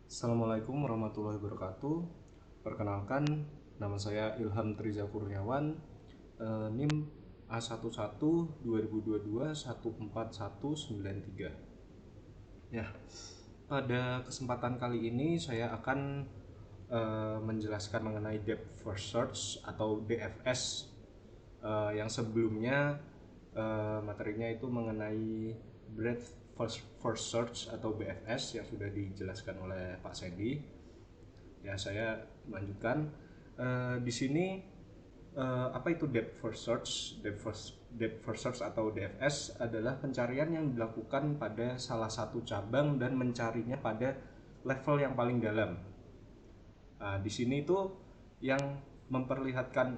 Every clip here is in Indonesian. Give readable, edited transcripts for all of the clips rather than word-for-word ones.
Assalamualaikum warahmatullahi wabarakatuh. Perkenalkan, nama saya Ilham Triza Kurniawan, NIM A11 2022 14193. Ya, pada kesempatan kali ini saya akan menjelaskan mengenai Depth First Search atau DFS. Yang sebelumnya materinya itu mengenai Breadth First Search atau BFS yang sudah dijelaskan oleh Pak Sandy. Ya, saya lanjutkan. Di sini apa itu Depth First Search? Depth First Search atau DFS adalah pencarian yang dilakukan pada salah satu cabang dan mencarinya pada level yang paling dalam. Nah, di sini itu yang memperlihatkan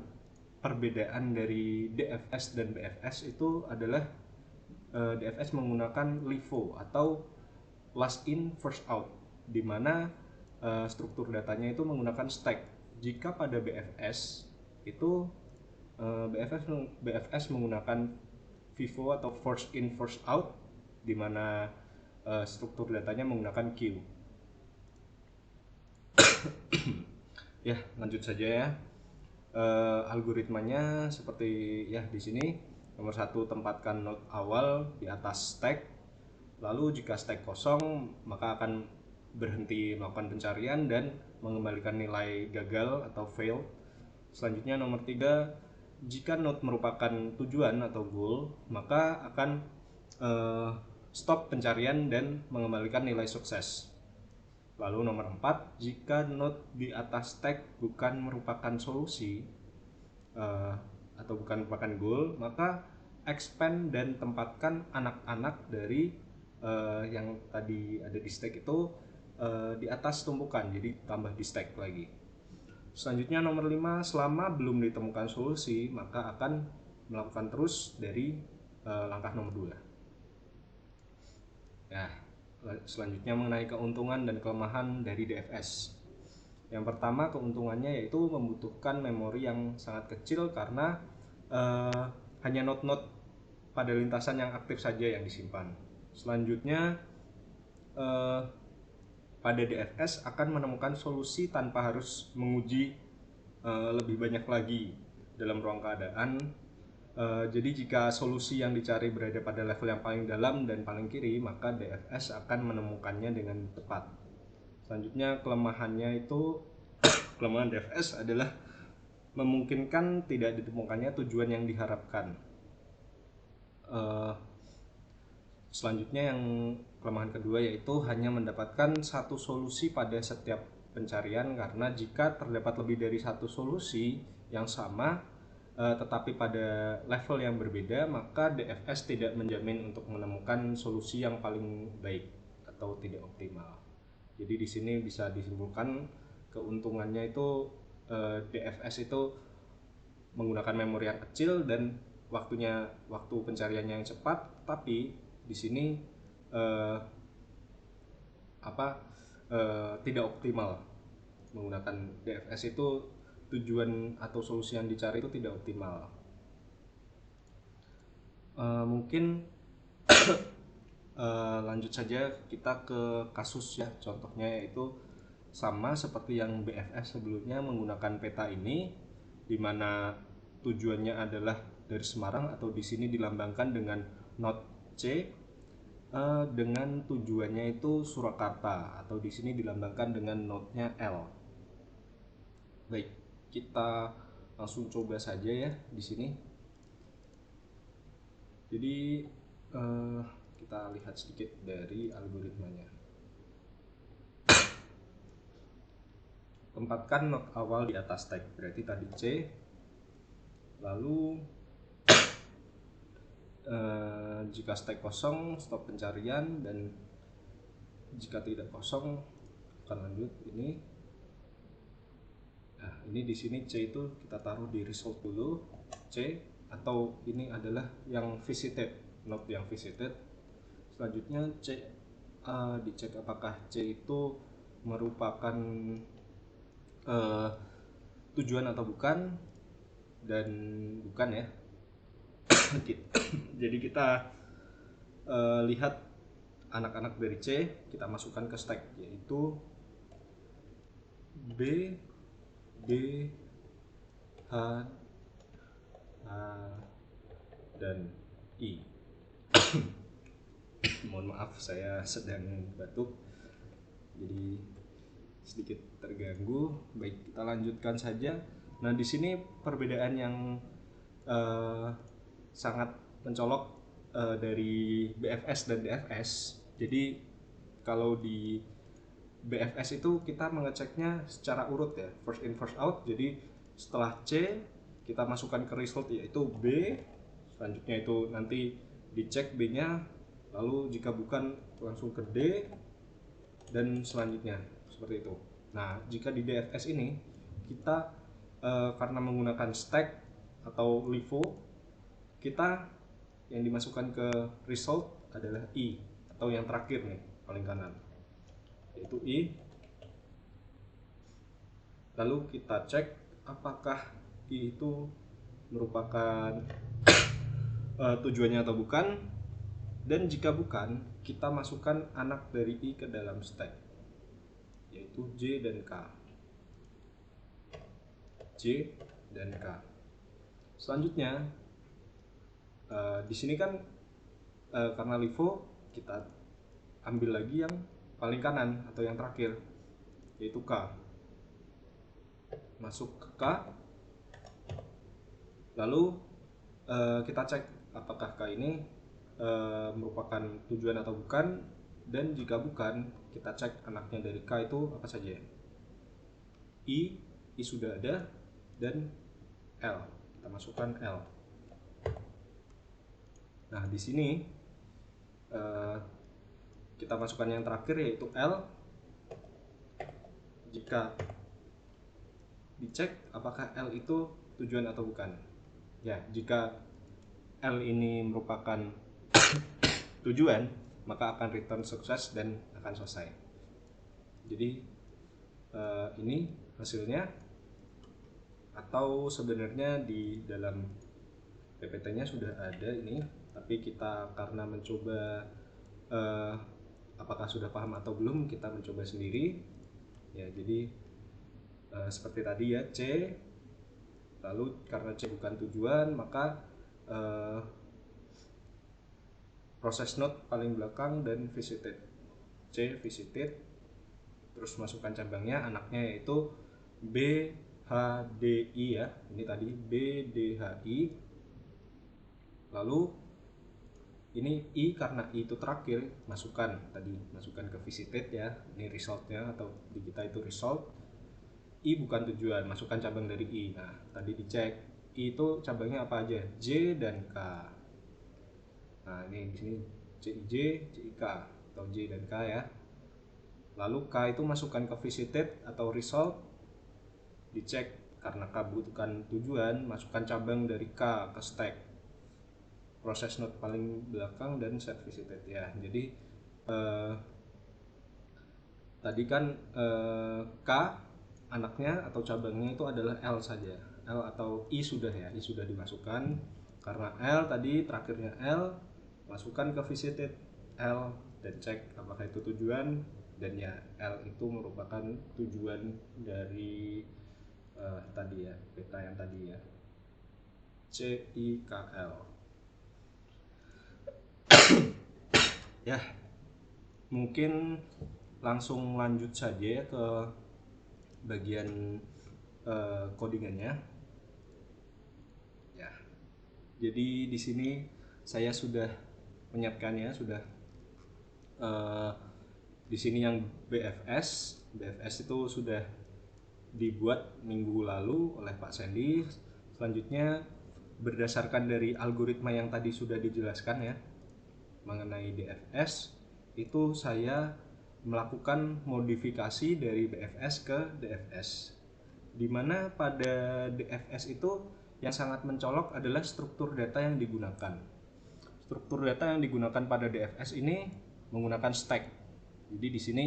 perbedaan dari DFS dan BFS itu adalah DFS menggunakan LIFO atau last in first out, di mana struktur datanya itu menggunakan stack. Jika pada BFS itu BFS menggunakan FIFO atau first in first out, di mana struktur datanya menggunakan queue. Ya, lanjut saja ya. Algoritmanya seperti ya di sini. Nomor 1, tempatkan node awal di atas stack. Lalu jika stack kosong, maka akan berhenti melakukan pencarian dan mengembalikan nilai gagal atau fail. Selanjutnya nomor 3, jika node merupakan tujuan atau goal, maka akan stop pencarian dan mengembalikan nilai sukses. Lalu nomor 4, jika node di atas stack bukan merupakan solusi atau bukan merupakan goal, maka expand dan tempatkan anak-anak dari yang tadi ada di stack itu di atas tumpukan, jadi tambah di stack lagi. Selanjutnya nomor 5, selama belum ditemukan solusi, maka akan melakukan terus dari langkah nomor 2. Ya, selanjutnya mengenai keuntungan dan kelemahan dari DFS. Yang pertama, keuntungannya yaitu membutuhkan memori yang sangat kecil karena hanya node-node pada lintasan yang aktif saja yang disimpan. Selanjutnya, pada DFS akan menemukan solusi tanpa harus menguji lebih banyak lagi dalam ruang keadaan. Jadi jika solusi yang dicari berada pada level yang paling dalam dan paling kiri, maka DFS akan menemukannya dengan tepat. Selanjutnya, kelemahan DFS adalah memungkinkan tidak ditemukannya tujuan yang diharapkan. Selanjutnya, yang kelemahan kedua yaitu hanya mendapatkan satu solusi pada setiap pencarian, karena jika terdapat lebih dari satu solusi yang sama tetapi pada level yang berbeda, maka DFS tidak menjamin untuk menemukan solusi yang paling baik atau tidak optimal. Jadi di sini bisa disimpulkan keuntungannya itu DFS itu menggunakan memori yang kecil dan waktu pencariannya yang cepat, tapi di sini tidak optimal. Menggunakan DFS itu tujuan atau solusi yang dicari itu tidak optimal. Mungkin lanjut saja kita ke kasus ya, contohnya yaitu sama seperti yang BFS sebelumnya menggunakan peta ini, di mana tujuannya adalah dari Semarang atau di sini dilambangkan dengan node C, dengan tujuannya itu Surakarta atau di sini dilambangkan dengan node-nya L. Baik, kita langsung coba saja ya di sini. Jadi kita lihat sedikit dari algoritmanya. Tempatkan node awal di atas stack, berarti tadi C. Lalu jika stack kosong, stop pencarian, dan jika tidak kosong akan lanjut ini. Nah, ini di sini C itu kita taruh di result dulu, C, atau ini adalah yang visited, node yang visited. Selanjutnya C, dicek apakah C itu merupakan tujuan atau bukan, dan bukan ya. Jadi kita lihat anak-anak dari C, kita masukkan ke stack, yaitu B, D, H, A, dan I. Mohon maaf, saya sedang batuk, jadi sedikit terganggu. Baik, kita lanjutkan saja. Nah, di sini perbedaan yang sangat mencolok dari BFS dan DFS. Jadi kalau di BFS itu kita mengeceknya secara urut ya, first in first out. Jadi setelah C kita masukkan ke result yaitu B, selanjutnya itu nanti dicek B-nya, lalu jika bukan langsung ke D, dan selanjutnya seperti itu. Nah, jika di DFS ini kita karena menggunakan stack atau LIFO, kita yang dimasukkan ke result adalah I, atau yang terakhir nih paling kanan, yaitu I. Lalu kita cek apakah I itu merupakan tujuannya atau bukan, dan jika bukan, kita masukkan anak dari I ke dalam stack, yaitu J dan K. J dan K. Selanjutnya di sini kan karena LIFO, kita ambil lagi yang paling kanan atau yang terakhir, yaitu K. Masuk ke K, lalu kita cek apakah K ini merupakan tujuan atau bukan, dan jika bukan, kita cek anaknya dari K itu apa saja. I sudah ada, dan L, kita masukkan L. Nah, di sini kita masukkan yang terakhir yaitu L. Jika dicek apakah L itu tujuan atau bukan. Ya, jika L ini merupakan tujuan, maka akan return sukses dan akan selesai. Jadi ini hasilnya, atau sebenarnya di dalam PPT-nya sudah ada ini, tapi kita karena mencoba apakah sudah paham atau belum, kita mencoba sendiri ya. Jadi seperti tadi ya, C, lalu karena C bukan tujuan, maka proses node paling belakang dan visited. C visited, terus masukkan cabangnya, anaknya yaitu B, H, D, I ya. Ini tadi B, D, H, I. Lalu ini I, karena I itu terakhir, masukkan ke visited ya. Ini resultnya, atau di kita itu result. I bukan tujuan, masukkan cabang dari I. Nah, tadi dicek I itu cabangnya apa aja, J dan K. Nah, ini di sini CIJ, CIK atau J dan K ya. Lalu K itu masukkan ke visited atau result, dicek karena K bukan tujuan, masukkan cabang dari K ke stack, proses node paling belakang, dan set visited ya. Jadi tadi kan K anaknya atau cabangnya itu adalah L saja, L atau I sudah ya, I sudah dimasukkan. Karena L tadi terakhirnya L, masukkan ke visited L dan cek apakah itu tujuan, dan ya L itu merupakan tujuan dari tadi ya, peta yang tadi ya, CIKL. Ya, mungkin langsung lanjut saja ya ke bagian codingannya. Ya, jadi di sini saya sudah menyiapkannya, sudah di sini yang BFS itu sudah dibuat minggu lalu oleh Pak Sandy. Selanjutnya berdasarkan dari algoritma yang tadi sudah dijelaskan ya mengenai DFS, itu saya melakukan modifikasi dari BFS ke DFS, dimana pada DFS itu yang sangat mencolok adalah struktur data yang digunakan. Struktur data yang digunakan pada DFS ini menggunakan stack. Jadi di sini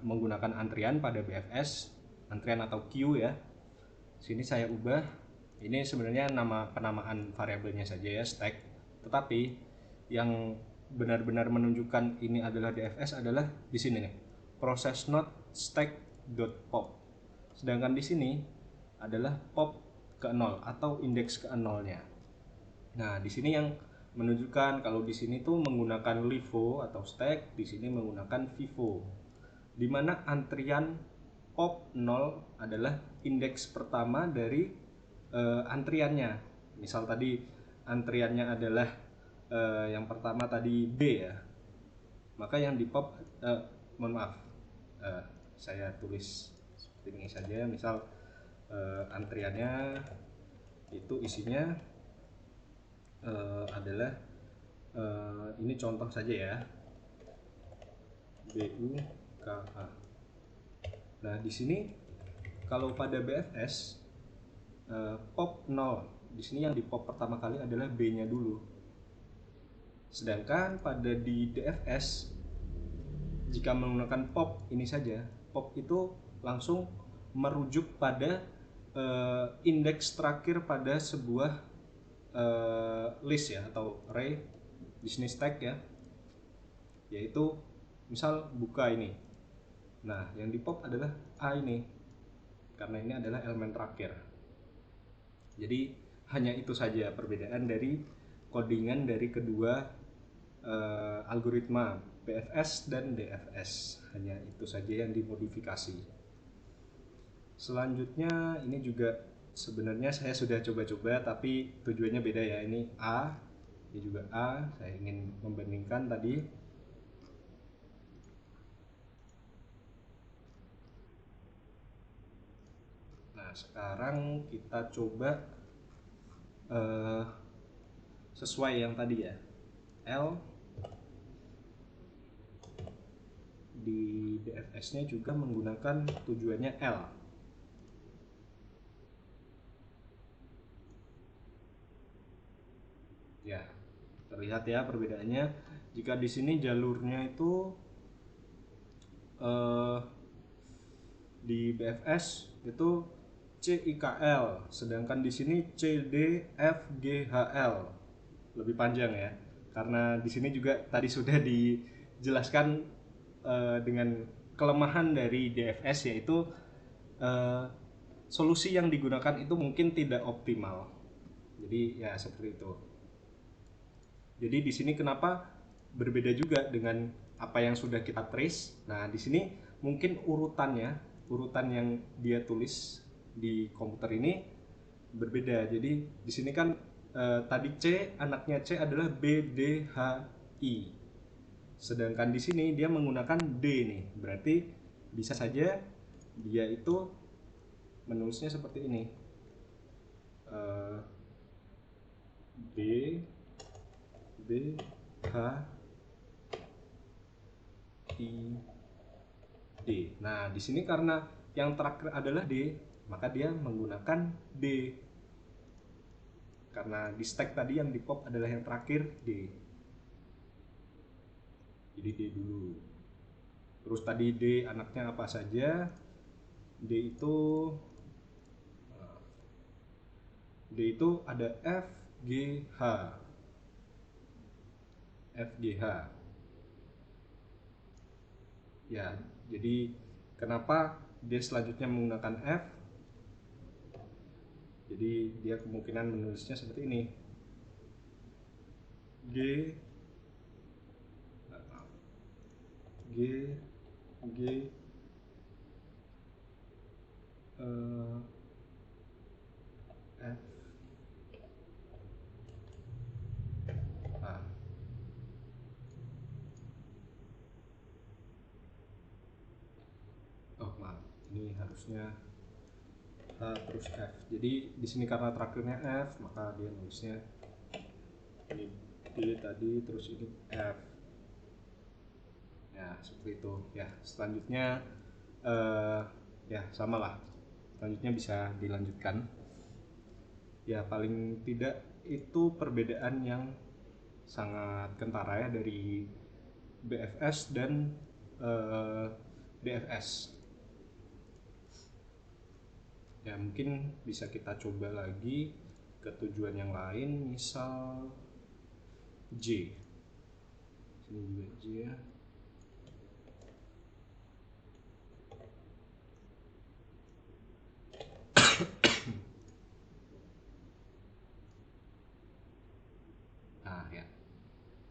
menggunakan antrian pada BFS, antrian atau queue ya. Sini saya ubah. Ini sebenarnya nama penamaan variabelnya saja ya, stack. Tetapi yang benar-benar menunjukkan ini adalah DFS adalah di sini nih, proses node stack.pop. Sedangkan di sini adalah pop ke 0 atau indeks ke 0-nya. Nah, di sini yang menunjukkan kalau di sini tuh menggunakan LIFO atau stack, di sini menggunakan FIFO. Di mana antrian pop 0 adalah indeks pertama dari antriannya. Misal tadi antriannya adalah yang pertama tadi B ya. Maka yang di pop mohon maaf. Saya tulis seperti ini saja. Misal antriannya itu isinya adalah ini contoh saja ya, BUKH. Nah, di sini kalau pada BFS pop 0, di sini yang di pop pertama kali adalah B-nya dulu. Sedangkan pada di DFS jika menggunakan pop ini saja, pop itu langsung merujuk pada indeks terakhir pada sebuah list ya atau array di sini stack ya, yaitu misal buka ini. Nah, yang di pop adalah A ini karena ini adalah elemen terakhir. Jadi hanya itu saja perbedaan dari codingan dari kedua algoritma BFS dan DFS. Hanya itu saja yang dimodifikasi. Selanjutnya ini juga sebenarnya saya sudah coba-coba tapi tujuannya beda ya. Ini A, ini juga A. Saya ingin membandingkan tadi. Nah, sekarang kita coba sesuai yang tadi ya. L di DFS-nya juga menggunakan tujuannya L. Ya, terlihat ya perbedaannya. Jika di sini jalurnya itu di BFS itu CIKL, sedangkan di sini CDFGHL. Lebih panjang ya. Karena di sini juga tadi sudah dijelaskan dengan kelemahan dari DFS, yaitu solusi yang digunakan itu mungkin tidak optimal. Jadi ya seperti itu. Jadi di sini kenapa berbeda juga dengan apa yang sudah kita trace. Nah, di sini mungkin urutan yang dia tulis di komputer ini berbeda. Jadi di sini kan tadi C, anaknya C adalah BDHI. Sedangkan di sini dia menggunakan D nih. Berarti bisa saja dia itu menulisnya seperti ini. B H I D. Nah, di sini karena yang terakhir adalah D, maka dia menggunakan D. Karena di stack tadi yang di pop adalah yang terakhir D. Jadi D dulu. Terus tadi D anaknya apa saja? D itu ada F, G, H. FGH. Ya, jadi kenapa dia selanjutnya menggunakan F? Jadi dia kemungkinan menulisnya seperti ini. G F A. Oh maaf, ini harusnya H terus F. Jadi di sini karena terakhirnya F, maka dia nulisnya ini D tadi terus ini F. Ya seperti itu. Ya selanjutnya ya samalah. Selanjutnya bisa dilanjutkan. Ya paling tidak itu perbedaan yang sangat kentara ya dari BFS dan DFS. Ya mungkin bisa kita coba lagi ke tujuan yang lain, misal J. Sini juga J ya.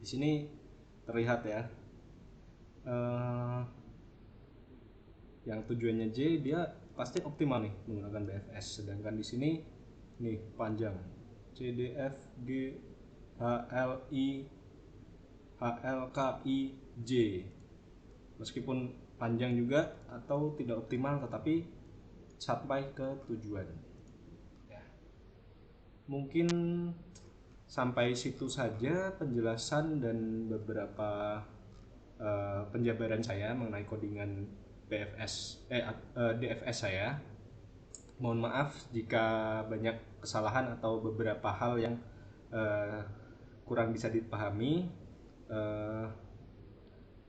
Di sini terlihat ya, yang tujuannya J dia pasti optimal nih menggunakan BFS, sedangkan di sini nih panjang C D F G H L K I J, meskipun panjang juga atau tidak optimal tetapi sampai ke tujuan ya. Mungkin sampai situ saja penjelasan dan beberapa penjabaran saya mengenai codingan DFS saya. Mohon maaf jika banyak kesalahan atau beberapa hal yang kurang bisa dipahami.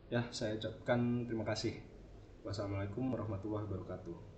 Ya, saya ucapkan terima kasih. Wassalamualaikum warahmatullahi wabarakatuh.